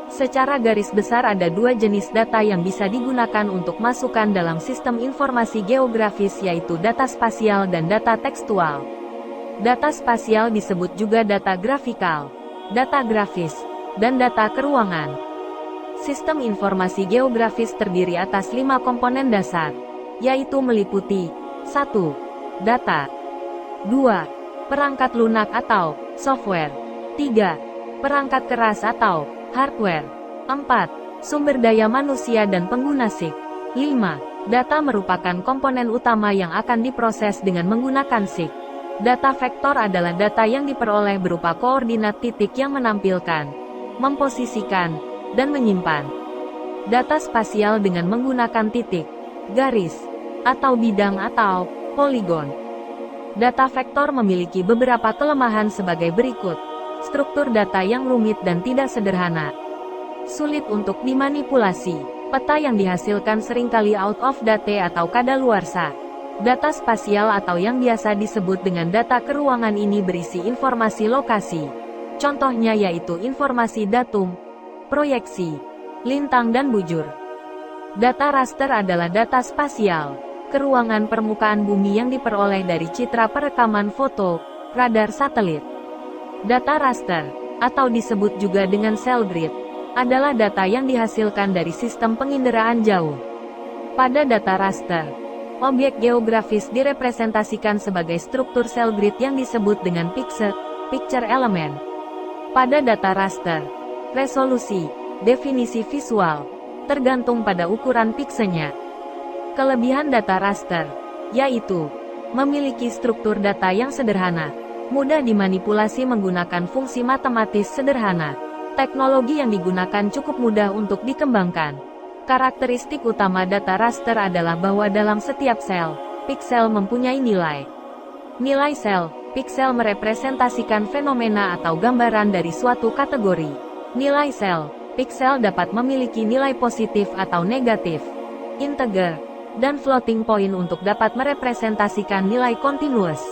Secara garis besar ada dua jenis data yang bisa digunakan untuk masukan dalam sistem informasi geografis, yaitu data spasial dan data tekstual. Data spasial disebut juga data grafikal, data grafis, dan data keruangan. Sistem informasi geografis terdiri atas 5 komponen dasar, yaitu meliputi 1. Data 2. Perangkat lunak atau software 3. Perangkat keras atau hardware 4. Sumber daya manusia dan pengguna SIG 5. Data merupakan komponen utama yang akan diproses dengan menggunakan SIG. Data vektor adalah data yang diperoleh berupa koordinat titik yang menampilkan, memposisikan, dan menyimpan data spasial dengan menggunakan titik, garis, atau bidang atau poligon. Data vektor memiliki beberapa kelemahan sebagai berikut. Struktur data yang rumit dan tidak sederhana. Sulit untuk dimanipulasi. Peta yang dihasilkan seringkali out of date atau kadaluarsa. Data spasial atau yang biasa disebut dengan data keruangan ini berisi informasi lokasi. Contohnya yaitu informasi datum, proyeksi, lintang dan bujur. Data raster adalah data spasial, keruangan permukaan bumi yang diperoleh dari citra perekaman foto, radar satelit. Data raster, atau disebut juga dengan cell grid, adalah data yang dihasilkan dari sistem penginderaan jauh. Pada data raster, objek geografis direpresentasikan sebagai struktur cell grid yang disebut dengan picture element. Pada data raster, resolusi, definisi visual, tergantung pada ukuran pixelnya. Kelebihan data raster, yaitu memiliki struktur data yang sederhana, mudah dimanipulasi menggunakan fungsi matematis sederhana. Teknologi yang digunakan cukup mudah untuk dikembangkan. Karakteristik utama data raster adalah bahwa dalam setiap sel, piksel mempunyai nilai. Nilai sel, piksel merepresentasikan fenomena atau gambaran dari suatu kategori. Nilai sel, piksel dapat memiliki nilai positif atau negatif, integer, dan floating point untuk dapat merepresentasikan nilai continuous.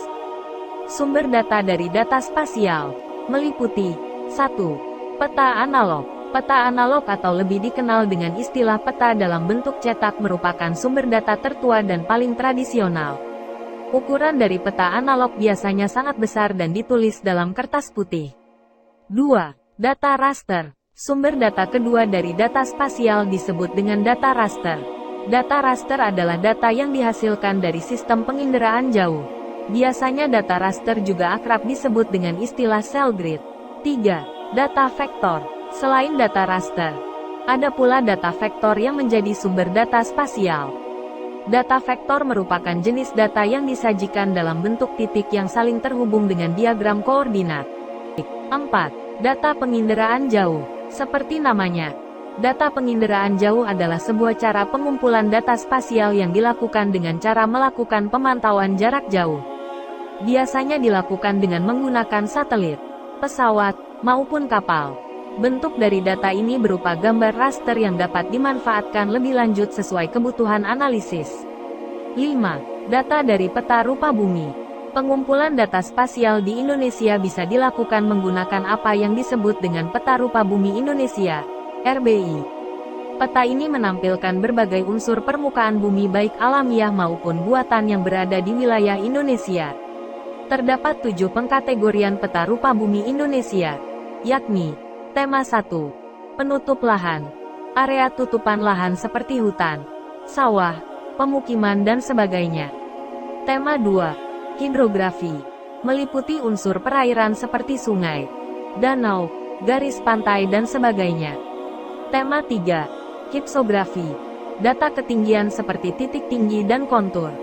Sumber data dari data spasial meliputi 1. Peta analog. Peta analog atau lebih dikenal dengan istilah peta dalam bentuk cetak merupakan sumber data tertua dan paling tradisional. Ukuran dari peta analog biasanya sangat besar dan ditulis dalam kertas putih. 2. Data raster. Sumber data kedua dari data spasial disebut dengan data raster. Data raster adalah data yang dihasilkan dari sistem penginderaan jauh. Biasanya data raster juga akrab disebut dengan istilah cell grid. 3. Data vektor. Selain data raster, ada pula data vektor yang menjadi sumber data spasial. Data vektor merupakan jenis data yang disajikan dalam bentuk titik yang saling terhubung dengan diagram koordinat. 4. Data penginderaan jauh. Seperti namanya, data penginderaan jauh adalah sebuah cara pengumpulan data spasial yang dilakukan dengan cara melakukan pemantauan jarak jauh. Biasanya dilakukan dengan menggunakan satelit, pesawat, maupun kapal. Bentuk dari data ini berupa gambar raster yang dapat dimanfaatkan lebih lanjut sesuai kebutuhan analisis. 5. Data dari peta rupa bumi. Pengumpulan data spasial di Indonesia bisa dilakukan menggunakan apa yang disebut dengan Peta Rupa Bumi Indonesia, RBI. Peta ini menampilkan berbagai unsur permukaan bumi baik alamiah maupun buatan yang berada di wilayah Indonesia. Terdapat 7 pengkategorian peta rupa bumi Indonesia, yakni Tema 1. Penutup lahan. Area tutupan lahan seperti hutan, sawah, pemukiman dan sebagainya. Tema 2. Hidrografi. Meliputi unsur perairan seperti sungai, danau, garis pantai dan sebagainya. Tema 3. Hipsografi. Data ketinggian seperti titik tinggi dan kontur.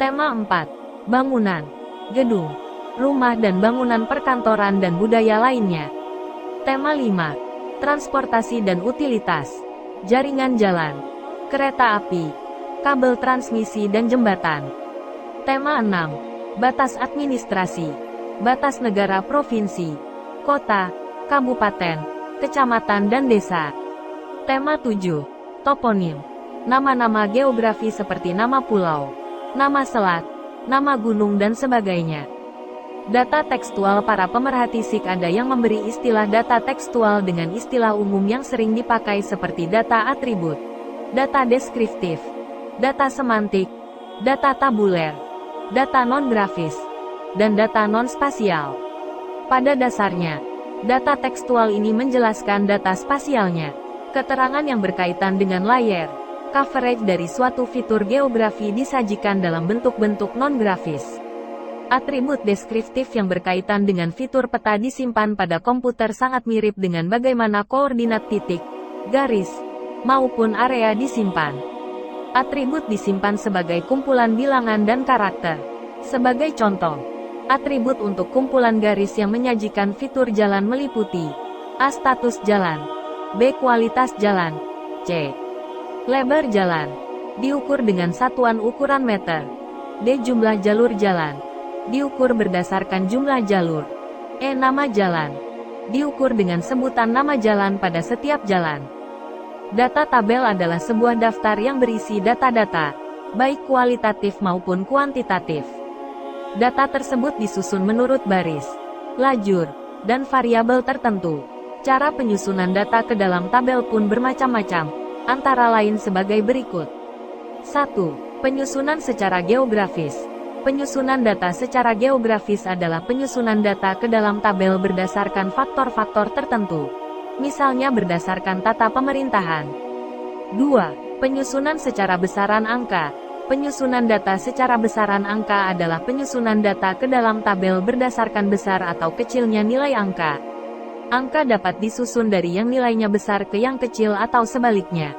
Tema 4. Bangunan, gedung, rumah dan bangunan perkantoran dan budaya lainnya. Tema 5. Transportasi dan utilitas. Jaringan jalan, kereta api, kabel transmisi dan jembatan. Tema 6. Batas administrasi. Batas negara provinsi, kota, kabupaten, kecamatan dan desa. Tema 7. Toponim. Nama-nama geografi seperti nama pulau, nama selat, nama gunung dan sebagainya. Data tekstual. Para pemerhati SIG ada yang memberi istilah data tekstual dengan istilah umum yang sering dipakai seperti data atribut, data deskriptif, data semantik, data tabuler, data non-grafis, dan data non-spasial. Pada dasarnya, data tekstual ini menjelaskan data spasialnya, keterangan yang berkaitan dengan layer, coverage dari suatu fitur geografi disajikan dalam bentuk-bentuk non-grafis. Atribut deskriptif yang berkaitan dengan fitur peta disimpan pada komputer sangat mirip dengan bagaimana koordinat titik, garis, maupun area disimpan. Atribut disimpan sebagai kumpulan bilangan dan karakter. Sebagai contoh, atribut untuk kumpulan garis yang menyajikan fitur jalan meliputi A. Status jalan, B. Kualitas jalan, C. Lebar jalan, diukur dengan satuan ukuran meter, D. Jumlah jalur jalan, diukur berdasarkan jumlah jalur, E. Nama jalan, diukur dengan sebutan nama jalan pada setiap jalan. Data tabel adalah sebuah daftar yang berisi data-data, baik kualitatif maupun kuantitatif. Data tersebut disusun menurut baris, lajur, dan variabel tertentu. Cara penyusunan data ke dalam tabel pun bermacam-macam, antara lain sebagai berikut. 1. Penyusunan secara geografis. Penyusunan data secara geografis adalah penyusunan data ke dalam tabel berdasarkan faktor-faktor tertentu, misalnya berdasarkan tata pemerintahan. 2. Penyusunan secara besaran angka. Penyusunan data secara besaran angka adalah penyusunan data ke dalam tabel berdasarkan besar atau kecilnya nilai angka. Angka dapat disusun dari yang nilainya besar ke yang kecil atau sebaliknya.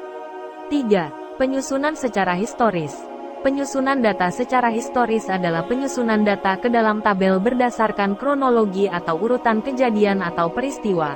3. Penyusunan secara historis. Penyusunan data secara historis adalah penyusunan data ke dalam tabel berdasarkan kronologi atau urutan kejadian atau peristiwa.